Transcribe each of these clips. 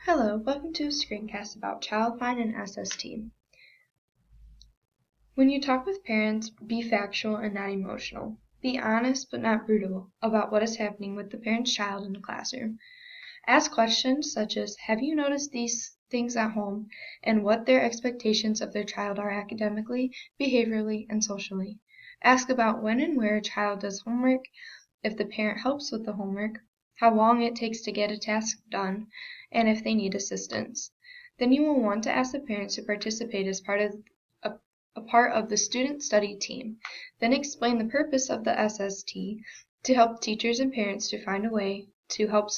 Hello, welcome to a screencast about Child Find and SST. When you talk with parents, be factual and not emotional. Be honest but not brutal about what is happening with the parent's child in the classroom. Ask questions such as, have you noticed these things at home, and what their expectations of their child are academically, behaviorally, and socially. Ask about when and where a child does homework, if the parent helps with the homework, how long it takes to get a task done, and if they need assistance. Then you will want to ask the parents to participate as part of the student study team. Then explain the purpose of the SST to help teachers and parents to find a way to help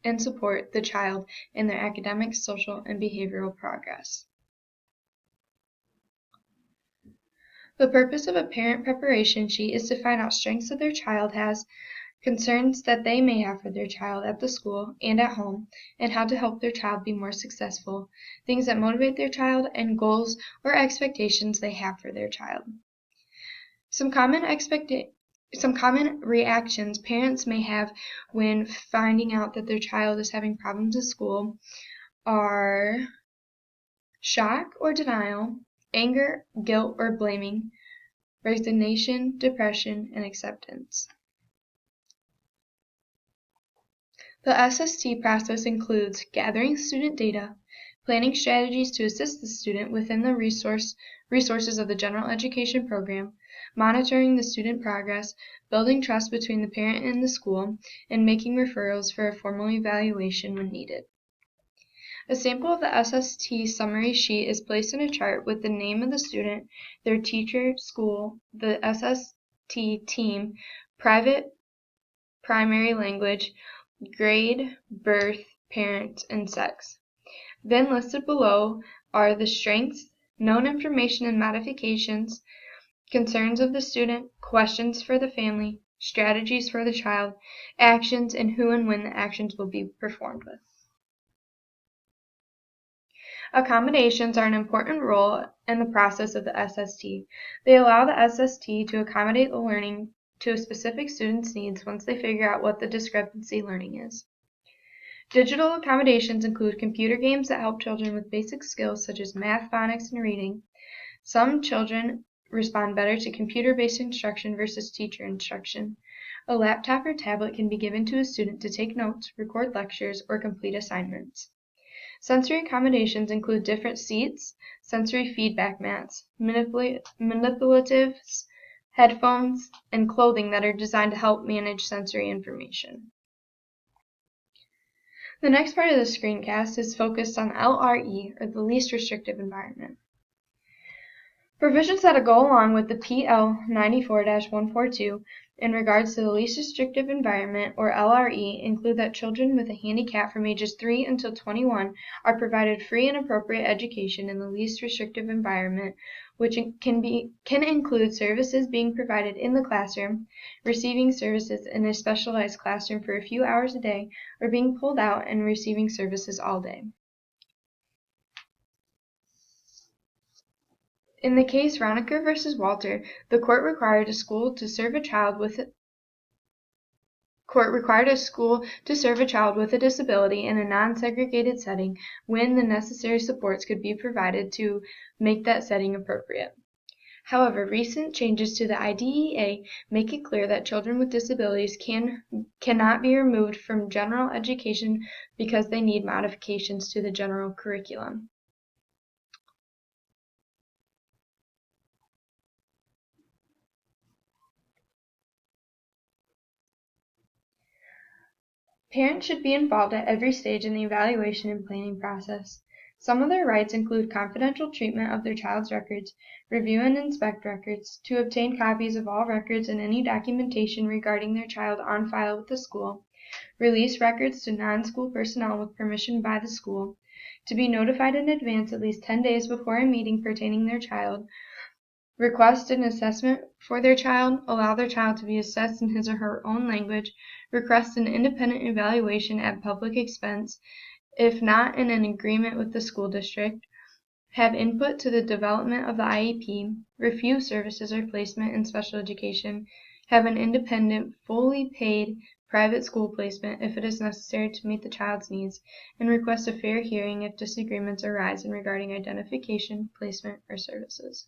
and support the child in their academic, social, and behavioral progress. The purpose of a parent preparation sheet is to find out strengths that their child has, concerns that they may have for their child at the school and at home, and how to help their child be more successful, things that motivate their child, and goals or expectations they have for their child. Some common reactions parents may have when finding out that their child is having problems at school are shock or denial, anger, guilt or blaming, resignation, depression, and acceptance. The SST process includes gathering student data, planning strategies to assist the student within the resources of the general education program, monitoring the student progress, building trust between the parent and the school, and making referrals for a formal evaluation when needed. A sample of the SST summary sheet is placed in a chart with the name of the student, their teacher, school, the SST team, private primary language, grade, birth, parent, and sex. Then listed below are the strengths, known information and modifications, concerns of the student, questions for the family, strategies for the child, actions, and who and when the actions will be performed with. Accommodations are an important role in the process of the SST. They allow the SST to accommodate the learning to a specific student's needs once they figure out what the discrepancy learning is. Digital accommodations include computer games that help children with basic skills such as math, phonics, and reading. Some children respond better to computer-based instruction versus teacher instruction. A laptop or tablet can be given to a student to take notes, record lectures, or complete assignments. Sensory accommodations include different seats, sensory feedback mats, manipulatives, headphones, and clothing that are designed to help manage sensory information. The next part of the screencast is focused on LRE, or the least restrictive environment. Provisions that go along with the PL 94-142 in regards to the least restrictive environment, or LRE, include that children with a handicap from ages 3 until 21 are provided free and appropriate education in the least restrictive environment, which can include services being provided in the classroom, receiving services in a specialized classroom for a few hours a day, or being pulled out and receiving services all day. In the case Roniker v. Walter, the court required a school to serve a child with a disability in a non-segregated setting when the necessary supports could be provided to make that setting appropriate. However, recent changes to the IDEA make it clear that children with disabilities cannot be removed from general education because they need modifications to the general curriculum. Parents should be involved at every stage in the evaluation and planning process. Some of their rights include confidential treatment of their child's records, review and inspect records, to obtain copies of all records and any documentation regarding their child on file with the school, release records to non-school personnel with permission by the school, to be notified in advance at least 10 days before a meeting pertaining their child, request an assessment for their child, allow their child to be assessed in his or her own language, request an independent evaluation at public expense, if not in an agreement with the school district, have input to the development of the IEP, refuse services or placement in special education, have an independent, fully paid private school placement if it is necessary to meet the child's needs, and request a fair hearing if disagreements arise regarding identification, placement, or services.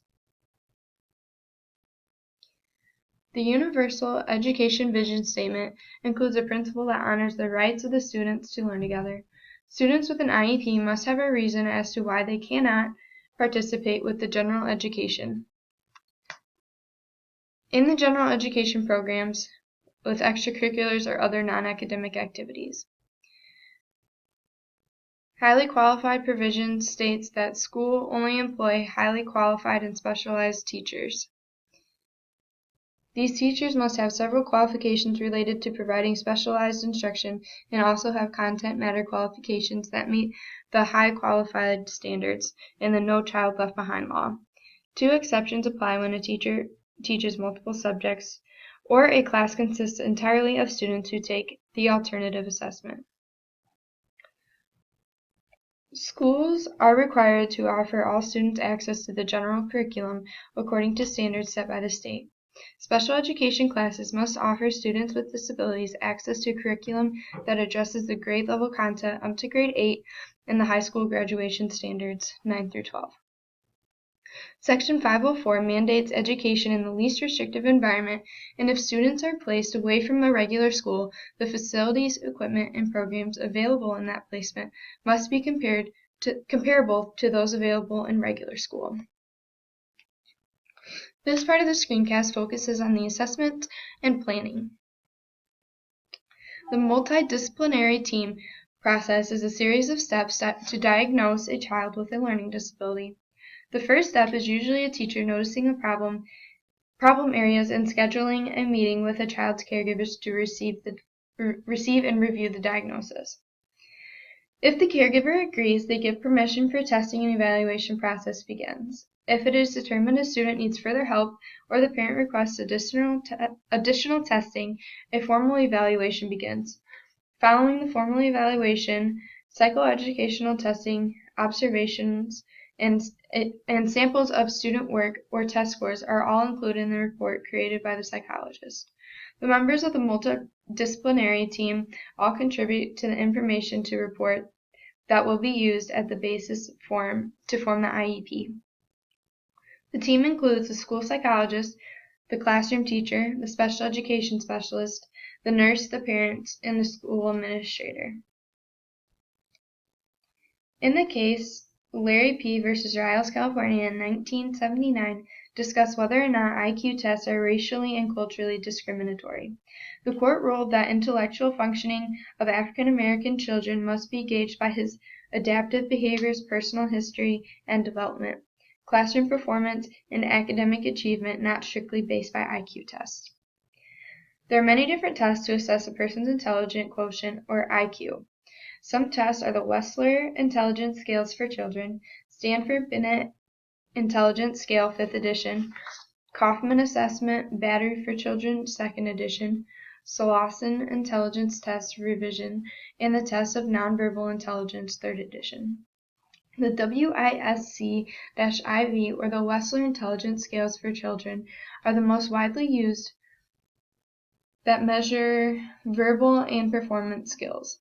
The Universal Education Vision Statement includes a principle that honors the rights of the students to learn together. Students with an IEP must have a reason as to why they cannot participate with the general education. In the general education programs, with extracurriculars or other non-academic activities. Highly qualified provision states that school only employ highly qualified and specialized teachers. These teachers must have several qualifications related to providing specialized instruction and also have content matter qualifications that meet the high qualified standards in the No Child Left Behind law. Two exceptions apply when a teacher teaches multiple subjects or a class consists entirely of students who take the alternative assessment. Schools are required to offer all students access to the general curriculum according to standards set by the state. Special education classes must offer students with disabilities access to curriculum that addresses the grade level content up to grade 8 in the high school graduation standards 9 through 12. Section 504 mandates education in the least restrictive environment, and if students are placed away from the regular school, the facilities, equipment, and programs available in that placement must be comparable to those available in regular school. This part of the screencast focuses on the assessment and planning. The multidisciplinary team process is a series of steps to diagnose a child with a learning disability. The first step is usually a teacher noticing a problem areas and scheduling a meeting with a child's caregivers to receive and review the diagnosis. If the caregiver agrees, they give permission for testing and evaluation process begins. If it is determined a student needs further help or the parent requests additional testing, a formal evaluation begins. Following the formal evaluation, psychoeducational testing, observations, and samples of student work or test scores are all included in the report created by the psychologist. The members of the multidisciplinary team all contribute to the information to report that will be used as the basis to form the IEP. The team includes the school psychologist, the classroom teacher, the special education specialist, the nurse, the parents, and the school administrator. In the case Larry P. versus Riles, California in 1979 discussed whether or not IQ tests are racially and culturally discriminatory. The court ruled that intellectual functioning of African American children must be gauged by his adaptive behaviors, personal history, and development, classroom performance, and academic achievement, not strictly based by IQ tests. There are many different tests to assess a person's intelligence quotient, or IQ. Some tests are the Wechsler Intelligence Scales for Children, Stanford-Binet Intelligence Scale 5th edition, Kaufman Assessment Battery for Children 2nd edition, Slauson Intelligence Test Revision, and the Test of Nonverbal Intelligence 3rd edition. The WISC-IV or the Wechsler Intelligence Scales for Children are the most widely used that measure verbal and performance skills.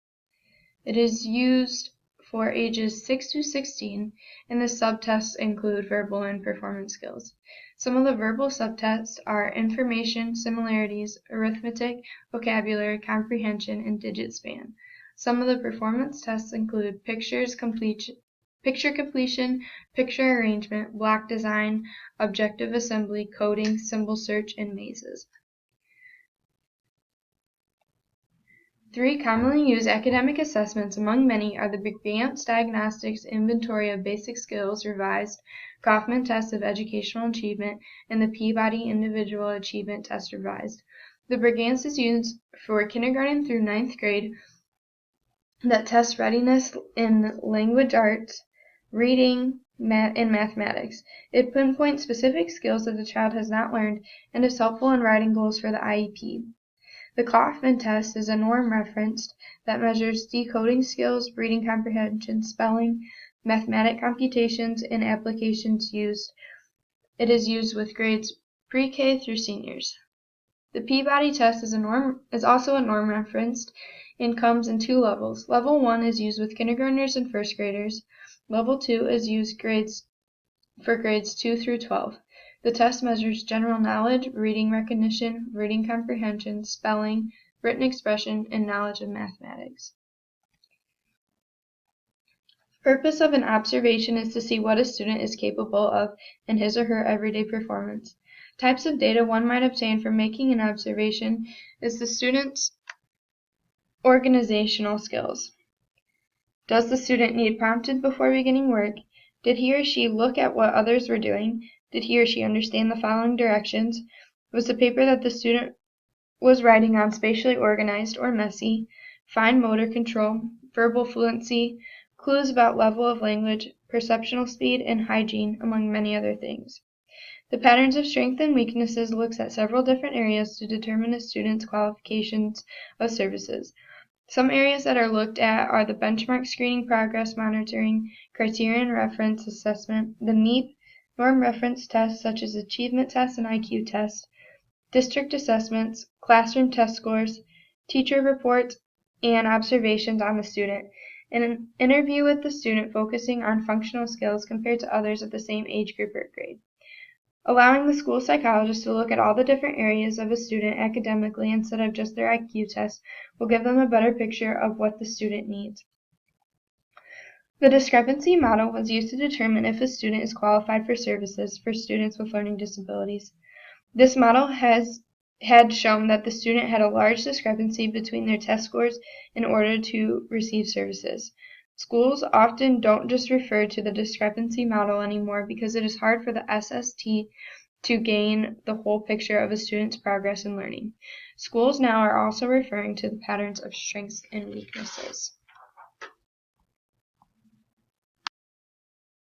It is used for ages 6 to 16, and the subtests include verbal and performance skills. Some of the verbal subtests are information, similarities, arithmetic, vocabulary, comprehension, and digit span. Some of the performance tests include picture completion, picture arrangement, block design, objective assembly, coding, symbol search, and mazes. 3 commonly used academic assessments among many are the Brigance Diagnostics Inventory of Basic Skills Revised, Kaufman Test of Educational Achievement, and the Peabody Individual Achievement Test Revised. The Brigance is used for kindergarten through 9th grade that tests readiness in language arts, reading, and mathematics. It pinpoints specific skills that the child has not learned and is helpful in writing goals for the IEP. The Kaufman test is a norm referenced that measures decoding skills, reading comprehension, spelling, mathematic computations, and applications used. It is used with grades pre-K through seniors. The Peabody test is also a norm referenced and comes in 2 levels. Level 1 is used with kindergartners and first graders. Level 2 is used for grades 2 through 12. The test measures general knowledge, reading recognition, reading comprehension, spelling, written expression, and knowledge of mathematics. Purpose of an observation is to see what a student is capable of in his or her everyday performance. Types of data one might obtain from making an observation is the student's organizational skills. Does the student need prompted before beginning work? Did he or she look at what others were doing? Did he or she understand the following directions? Was the paper that the student was writing on spatially organized or messy? Fine motor control, verbal fluency, clues about level of language, perceptual speed, and hygiene, among many other things. The patterns of strengths and weaknesses looks at several different areas to determine a student's qualifications of services. Some areas that are looked at are the benchmark screening, progress monitoring, criterion reference assessment, the NEEP, norm reference tests such as achievement tests and IQ tests, district assessments, classroom test scores, teacher reports, and observations on the student, and an interview with the student focusing on functional skills compared to others of the same age group or grade. Allowing the school psychologist to look at all the different areas of a student academically instead of just their IQ test will give them a better picture of what the student needs. The discrepancy model was used to determine if a student is qualified for services for students with learning disabilities. This model had shown that the student had a large discrepancy between their test scores in order to receive services. Schools often don't just refer to the discrepancy model anymore because it is hard for the SST to gain the whole picture of a student's progress in learning. Schools now are also referring to the patterns of strengths and weaknesses.